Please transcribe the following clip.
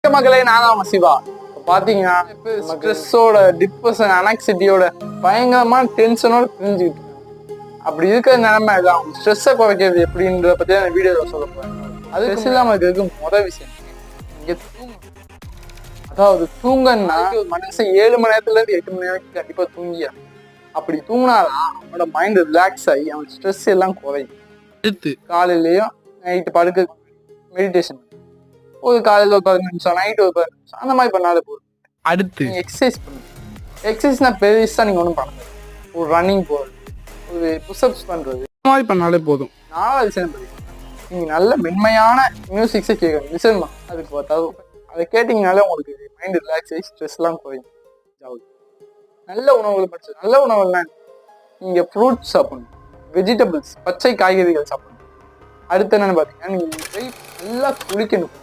மக்களே, நான் தான் சிவா. பாத்தீங்கன்னா ஸ்ட்ரெஸ்ஸோட, டிப்ரெஷன், அனக்சிட்டியோட பயங்கரமான டென்ஷனோட பிரிஞ்சுக்கிட்டு அப்படி இருக்கிற நிலைமை தான். ஸ்ட்ரெஸ்ஸை குறைக்கிறது எப்படின்றத பத்தி அந்த வீடியோல சொல்ல போறேன். அது ஸ்ட்ரெஸ் இல்லாம இருக்கிறதுக்கு முதல் விஷயம் இங்க அதாவது தூங்கன்னா மனசு 7 மணி நேரத்துல இருந்து 8 மணி நேரத்துக்கு கண்டிப்பா தூங்கியா. அப்படி தூங்கினாதான் அவனோட மைண்ட் ரிலாக்ஸ் ஆகி அவன் ஸ்ட்ரெஸ் எல்லாம் குறையும். அடுத்து காலையிலயும் நைட்டு படுக்க மெடிடேஷன், ஒரு காலையில் ஒரு 15 நிமிஷம், நைட்டு ஒரு 15 நிமிஷம், அந்த மாதிரி பண்ணாலே போதும். அடுத்து எக்ஸசைஸ் பண்ணுங்க. எக்ஸசைஸ்னா பெருசா நீங்க ஒன்றும் பண்ண, ஒரு ரன்னிங் போகிறது, ஒரு புஷ்அப்ஸ் பண்றது, இந்த மாதிரி பண்ணாலே போதும். 4வது விஷயம் பார்த்தீங்கன்னா நீங்க நல்ல மென்மையான மியூசிக்ஸை கேட்கணும். லிசன் அதுக்கு தரும். அதை கேட்டீங்கனாலே உங்களுக்கு மைண்ட் ரிலாக்ஸ் ஆகி ஸ்ட்ரெஸ் எல்லாம் குறையும். நல்ல உணவுகள் படிச்சு, நல்ல உணவுகள்னா நீங்க ஃப்ரூட்ஸ் சாப்பிடணும், வெஜிடபிள்ஸ், பச்சை காய்கறிகள் சாப்பிடணும். அடுத்து என்னன்னு பார்த்தீங்கன்னா நீங்க நல்லா குளிக்கணும்.